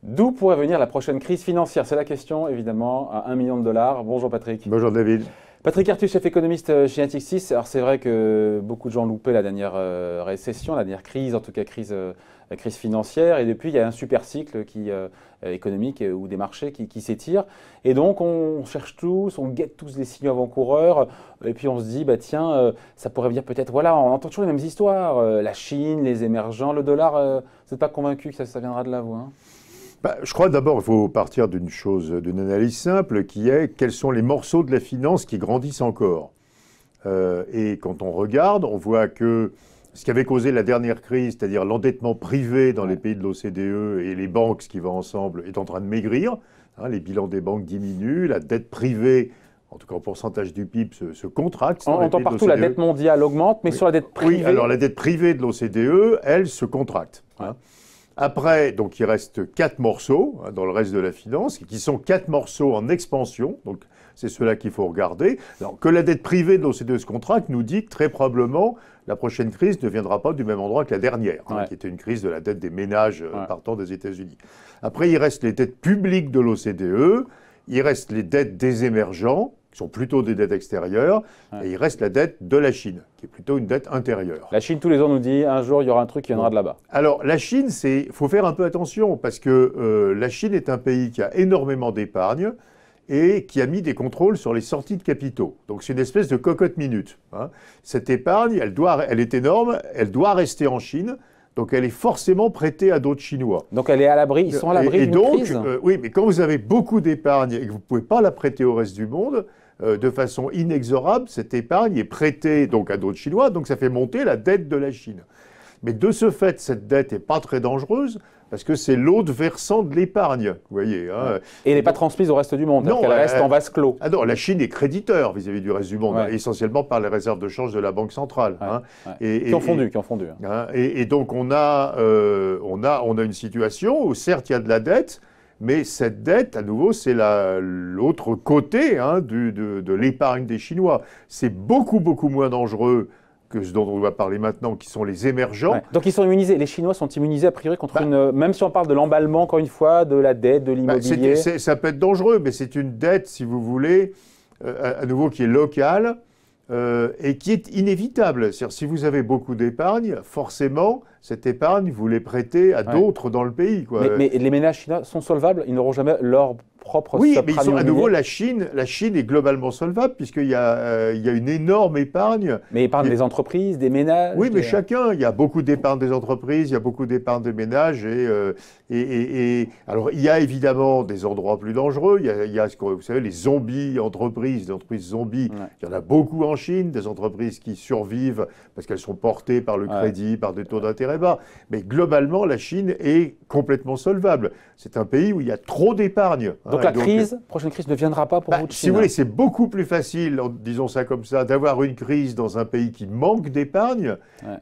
D'où pourrait venir la prochaine crise financière? C'est la question, évidemment, à 1 million de dollars. Bonjour Patrick. Bonjour David. Patrick Artus, chef économiste chez Natixis. Alors c'est vrai que beaucoup de gens loupaient la dernière récession, la dernière crise, en tout cas crise financière. Et depuis, il y a un super cycle économique ou des marchés qui s'étire. Et donc, on cherche tous, on guette tous les signaux avant-coureurs. Et puis on se dit, bah, tiens, ça pourrait venir peut-être, voilà, on entend toujours les mêmes histoires. La Chine, les émergents, le dollar, vous n'êtes pas convaincu que ça viendra de là, vous, hein? Je crois d'abord qu'il faut partir d'une analyse simple qui est quels sont les morceaux de la finance qui grandissent encore. Et quand on regarde, on voit que ce qui avait causé la dernière crise, c'est-à-dire l'endettement privé dans les pays de l'OCDE et les banques, ce qui va ensemble, est en train de maigrir. Les bilans des banques diminuent, la dette privée, en tout cas en pourcentage du PIB, se contracte. On entend partout la dette mondiale augmente, mais sur la dette privée... Oui, alors la dette privée de l'OCDE, elle, se contracte. Après, donc, il reste 4 morceaux dans le reste de la finance, qui sont 4 morceaux en expansion. Donc, c'est ceux-là qu'il faut regarder. Alors, que la dette privée de l'OCDE se contracte nous dit que très probablement, la prochaine crise ne viendra pas du même endroit que la dernière, qui était une crise de la dette des ménages partant des États-Unis. Après, il reste les dettes publiques de l'OCDE, il reste les dettes des émergents, qui sont plutôt des dettes extérieures, et il reste la dette de la Chine, qui est plutôt une dette intérieure. La Chine, tous les ans, nous dit un jour, il y aura un truc qui viendra de là-bas. Alors, la Chine, il faut faire un peu attention, parce que la Chine est un pays qui a énormément d'épargne et qui a mis des contrôles sur les sorties de capitaux. Donc, c'est une espèce de cocotte minute. Cette épargne, elle est énorme, elle doit rester en Chine. Donc, elle est forcément prêtée à d'autres Chinois. Donc, elle est à l'abri, ils sont à l'abri d'une crise. Oui, mais quand vous avez beaucoup d'épargne et que vous ne pouvez pas la prêter au reste du monde, de façon inexorable, cette épargne est prêtée donc à d'autres Chinois, donc ça fait monter la dette de la Chine. Mais de ce fait, cette dette n'est pas très dangereuse, parce que c'est l'autre versant de l'épargne, vous voyez. Et elle n'est pas transmise au reste du monde, elle reste en vase clos. Non, la Chine est créditeur vis-à-vis du reste du monde, essentiellement par les réserves de change de la Banque centrale. Qui ont fondu. Et donc on a une situation où certes il y a de la dette, mais cette dette, à nouveau, c'est l'autre côté de l'épargne des Chinois. C'est beaucoup, beaucoup moins dangereux que ce dont on va parler maintenant, qui sont les émergents. Donc ils sont immunisés, les Chinois sont immunisés a priori contre même si on parle de l'emballement, encore une fois, de la dette, de l'immobilier. Ça peut être dangereux, mais c'est une dette, si vous voulez, à nouveau qui est locale et qui est inévitable. C'est-à-dire, si vous avez beaucoup d'épargne, forcément, cette épargne, vous les prêtez à d'autres dans le pays. Mais les ménages chinois sont solvables, ils n'auront jamais leur propre mais à nouveau, la Chine est globalement solvable, puisqu'il y a une énorme épargne. Mais épargne des entreprises, des ménages. Oui, mais chacun. Il y a beaucoup d'épargne des entreprises, il y a beaucoup d'épargne des ménages. Alors, il y a évidemment des endroits plus dangereux. Il y a ce que vous savez, les zombies entreprises, des entreprises zombies. Il y en a beaucoup en Chine, des entreprises qui survivent parce qu'elles sont portées par le crédit, par des taux d'intérêt bas. Mais globalement, la Chine est complètement solvable. C'est un pays où il y a trop d'épargne. Donc la prochaine crise ne viendra pas pour vous de Chine. Si vous voulez, c'est beaucoup plus facile, disons ça comme ça, d'avoir une crise dans un pays qui manque d'épargne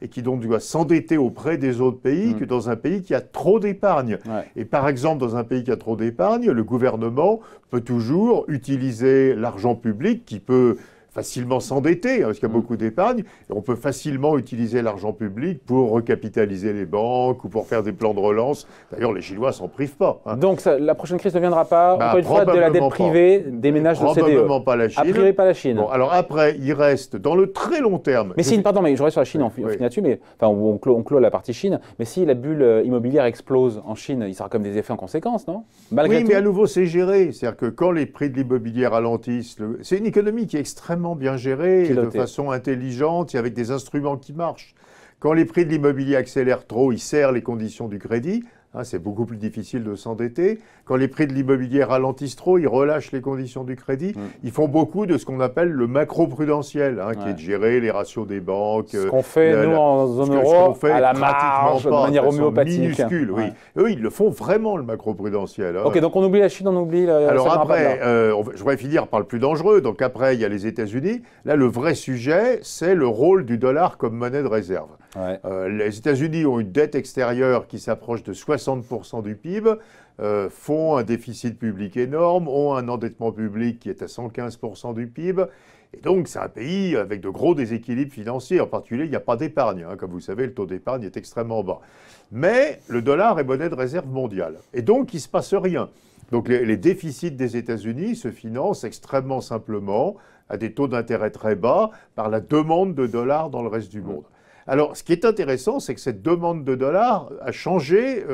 et qui donc doit s'endetter auprès des autres pays que dans un pays qui a trop d'épargne. Et par exemple, dans un pays qui a trop d'épargne, le gouvernement peut toujours utiliser l'argent public qui peut facilement s'endetter, parce qu'il y a beaucoup d'épargne, et on peut facilement utiliser l'argent public pour recapitaliser les banques ou pour faire des plans de relance. D'ailleurs, les Chinois s'en privent pas. Donc la prochaine crise ne viendra pas, encore une fois, de la dette privée des ménages de l'OCDE. Probablement pas la Chine. A priori, pas la Chine. Bon, alors après, il reste, dans le très long terme... Mais mais je reste sur la Chine, on finit là-dessus, mais on clôt la partie Chine, mais si la bulle immobilière explose en Chine, il y aura comme des effets en conséquence, non? Oui, mais à nouveau, c'est géré. C'est-à-dire que quand les prix de l'immobilier ralentissent, c'est une économie qui est extrêmement bien gérée, et de façon intelligente et avec des instruments qui marchent. Quand les prix de l'immobilier accélèrent trop, ils serrent les conditions du crédit. C'est beaucoup plus difficile de s'endetter. Quand les prix de l'immobilier ralentissent trop, ils relâchent les conditions du crédit. Ils font beaucoup de ce qu'on appelle le macro-prudentiel, qui est de gérer les ratios des banques. Ce qu'on fait, nous, en zone euro, à la marge, de manière homéopathique. Minuscule, oui. Eux, ils le font vraiment, le macro-prudentiel. Ok, donc on oublie la Chine, on oublie... Alors après, je voudrais finir par le plus dangereux. Donc après, il y a les États-Unis. Là, le vrai sujet, c'est le rôle du dollar comme monnaie de réserve. Les États-Unis ont une dette extérieure qui s'approche de 60% du PIB, font un déficit public énorme, ont un endettement public qui est à 115% du PIB. Et donc, c'est un pays avec de gros déséquilibres financiers. En particulier, il n'y a pas d'épargne. Comme vous savez, le taux d'épargne est extrêmement bas. Mais le dollar est monnaie de réserve mondiale. Et donc, il ne se passe rien. Donc, les déficits des États-Unis se financent extrêmement simplement, à des taux d'intérêt très bas, par la demande de dollars dans le reste du monde. Alors, ce qui est intéressant, c'est que cette demande de dollars a changé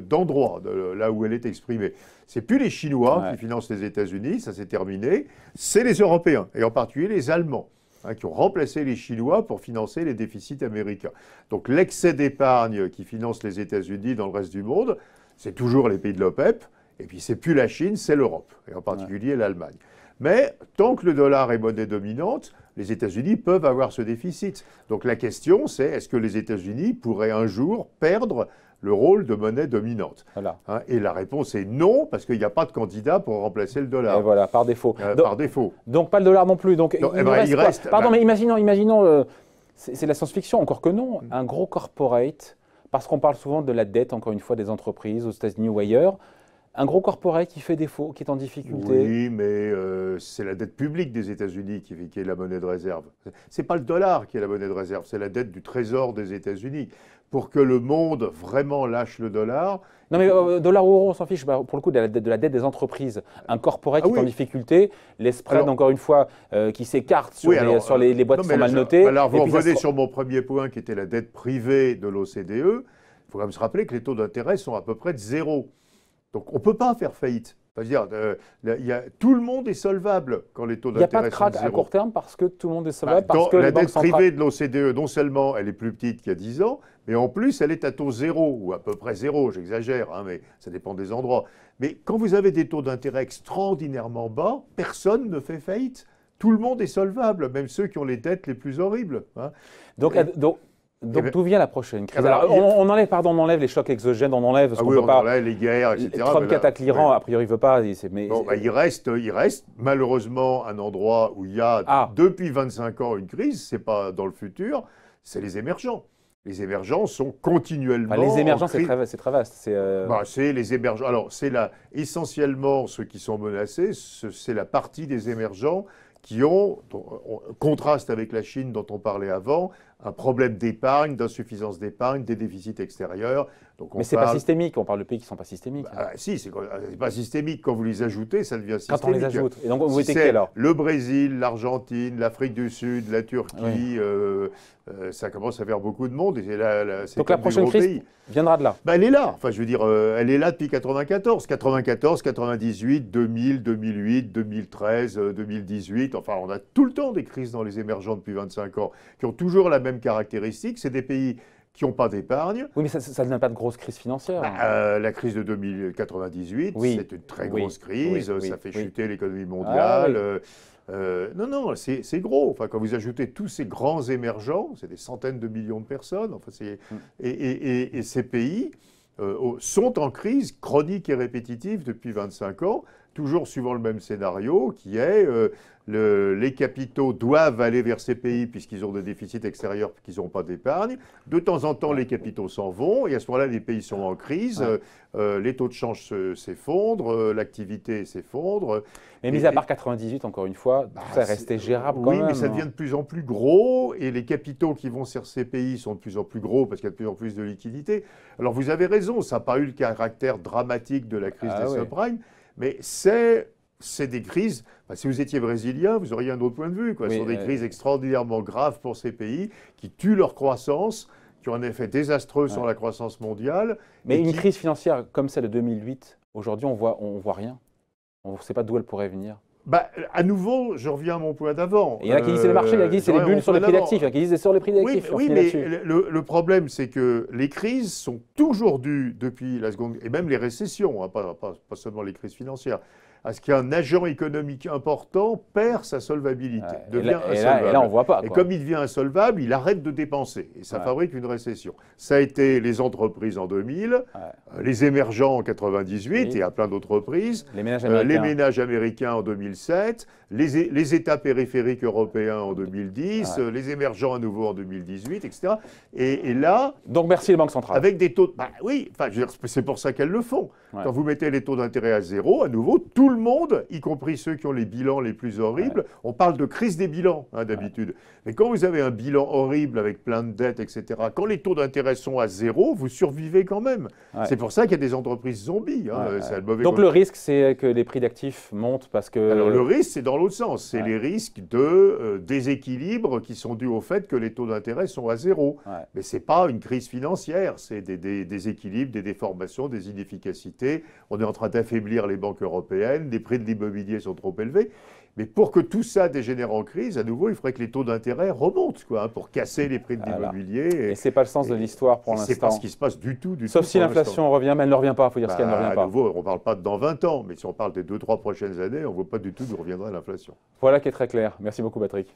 d'endroit, là où elle est exprimée. C'est plus les Chinois qui financent les États-Unis, ça c'est terminé, c'est les Européens, et en particulier les Allemands, qui ont remplacé les Chinois pour financer les déficits américains. Donc l'excès d'épargne qui finance les États-Unis dans le reste du monde, c'est toujours les pays de l'OPEP, et puis c'est plus la Chine, c'est l'Europe, et en particulier l'Allemagne. Mais tant que le dollar est monnaie dominante, les États-Unis peuvent avoir ce déficit. Donc la question, c'est est-ce que les États-Unis pourraient un jour perdre le rôle de monnaie dominante? Voilà. Et la réponse est non, parce qu'il n'y a pas de candidat pour remplacer le dollar. Et voilà, par défaut. Par défaut. Donc pas le dollar non plus. Donc il reste Pardon, mais imaginons c'est la science-fiction, encore que non, un gros corporate, parce qu'on parle souvent de la dette, encore une fois, des entreprises aux États-Unis ou ailleurs. Un gros corporate qui fait défaut, qui est en difficulté. Oui, mais c'est la dette publique des États-Unis qui est la monnaie de réserve. Ce n'est pas le dollar qui est la monnaie de réserve, c'est la dette du Trésor des États-Unis. Pour que le monde vraiment lâche le dollar... Non mais dollar ou euro, on s'en fiche. Pour le coup, de la dette des entreprises. Un corporate qui est en difficulté, les spreads, encore une fois, qui s'écartent sur les boîtes qui sont mal notées. Alors, vous revenez sur mon premier point, qui était la dette privée de l'OCDE. Il faut quand même se rappeler que les taux d'intérêt sont à peu près de zéro. Donc, on ne peut pas faire faillite. C'est-à-dire, tout le monde est solvable quand les taux d'intérêt sont zéro. Il n'y a pas de crack à court terme parce que tout le monde est solvable, parce que la dette privée de l'OCDE, non seulement elle est plus petite qu'il y a 10 ans, mais en plus elle est à taux zéro, ou à peu près zéro, j'exagère, mais ça dépend des endroits. Mais quand vous avez des taux d'intérêt extraordinairement bas, personne ne fait faillite. Tout le monde est solvable, même ceux qui ont les dettes les plus horribles. Donc d'où vient la prochaine crise? Alors, on enlève les chocs exogènes, on enlève on enlève les guerres, etc. Trump qui attaque l'Iran, a priori, il ne veut pas. Il reste malheureusement un endroit où il y a depuis 25 ans une crise, ce n'est pas dans le futur, c'est les émergents. Les émergents sont continuellement. Les émergents, c'est très vaste. C'est les émergents. Alors, essentiellement ceux qui sont menacés, c'est la partie des émergents qui ont, en contraste avec la Chine dont on parlait avant, un problème d'épargne, d'insuffisance d'épargne, des déficits extérieurs. Mais ce n'est pas systémique, on parle de pays qui ne sont pas systémiques. Si, c'est pas systémique. Quand vous les ajoutez, ça devient systémique. Quand on les ajoute. Et donc, vous mettez qui alors? Le Brésil, l'Argentine, l'Afrique du Sud, la Turquie, ça commence à faire beaucoup de monde. Donc la prochaine crise viendra de là? Elle est là. Enfin, je veux dire, elle est là depuis 94. 94, 98, 2000, 2008, 2013, 2018. Enfin, on a tout le temps des crises dans les émergents depuis 25 ans qui ont toujours la même caractéristique. C'est des pays qui n'ont pas d'épargne. Oui, mais ça ne donne pas de grosse crise financière. La crise de 2098, c'est une très grosse crise. Ça fait chuter l'économie mondiale. Non, c'est gros. Enfin, quand vous ajoutez tous ces grands émergents, c'est des centaines de millions de personnes. Enfin, et ces pays sont en crise chronique et répétitive depuis 25 ans, toujours suivant le même scénario, qui est les capitaux doivent aller vers ces pays puisqu'ils ont des déficits extérieurs, qu'ils n'ont pas d'épargne. De temps en temps, les capitaux s'en vont et à ce moment-là, les pays sont en crise. Les taux de change s'effondrent, l'activité s'effondre. Mais mis à part 98, encore une fois, tout ça est resté gérable quand même. Oui, mais ça devient de plus en plus gros et les capitaux qui vont sur ces pays sont de plus en plus gros parce qu'il y a de plus en plus de liquidités. Alors vous avez raison, ça n'a pas eu le caractère dramatique de la crise des subprimes, mais c'est des crises. Si vous étiez brésilien, vous auriez un autre point de vue. Ce sont des crises extraordinairement graves pour ces pays qui tuent leur croissance, qui ont un effet désastreux sur la croissance mondiale. Mais une crise financière comme celle de 2008, aujourd'hui, on voit rien. On ne sait pas d'où elle pourrait venir. À nouveau, je reviens à mon point d'avant. Il y en a qui disent c'est les marchés, il y en a qui disent c'est les bulles sur les prix d'actifs, il y en a qui disent c'est sur les prix d'actifs. Oui, mais le problème, c'est que les crises sont toujours dues depuis la seconde, et même les récessions, pas seulement les crises financières, à ce qu'un agent économique important perd sa solvabilité, devient insolvable. Et là, on ne voit pas. Et comme il devient insolvable, il arrête de dépenser. Et ça fabrique une récession. Ça a été les entreprises en 2000, les émergents en 98, et à plein d'autres reprises, les ménages américains en 2007, les États périphériques européens en 2010, les émergents à nouveau en 2018, etc. Et là... Donc merci les banques centrales. Avec des taux... Bah oui, enfin, je veux dire, c'est pour ça qu'elles le font. Quand vous mettez les taux d'intérêt à zéro, à nouveau, tout le monde, y compris ceux qui ont les bilans les plus horribles, on parle de crise des bilans, hein, d'habitude. Mais quand vous avez un bilan horrible avec plein de dettes, etc., quand les taux d'intérêt sont à zéro, vous survivez quand même. C'est pour ça qu'il y a des entreprises zombies. Hein, donc le risque, c'est que les prix d'actifs montent parce que... Alors le risque, c'est dans l'autre sens. C'est les risques de déséquilibre qui sont dus au fait que les taux d'intérêt sont à zéro. Mais ce n'est pas une crise financière, c'est des déséquilibres, des déformations, des inefficacités. On est en train d'affaiblir les banques européennes, les prix de l'immobilier sont trop élevés. Mais pour que tout ça dégénère en crise, à nouveau, il faudrait que les taux d'intérêt remontent, quoi, hein, pour casser les prix de l'immobilier. Et ce n'est pas le sens de l'histoire pour l'instant. Ce n'est pas ce qui se passe du tout. Sauf si l'inflation revient, mais elle ne revient pas, il faut dire ce qu'elle ne revient pas. À nouveau, on ne parle pas de dans 20 ans, mais si on parle des 2-3 prochaines années, on ne voit pas du tout d'où reviendra l'inflation. Voilà qui est très clair. Merci beaucoup, Patrick.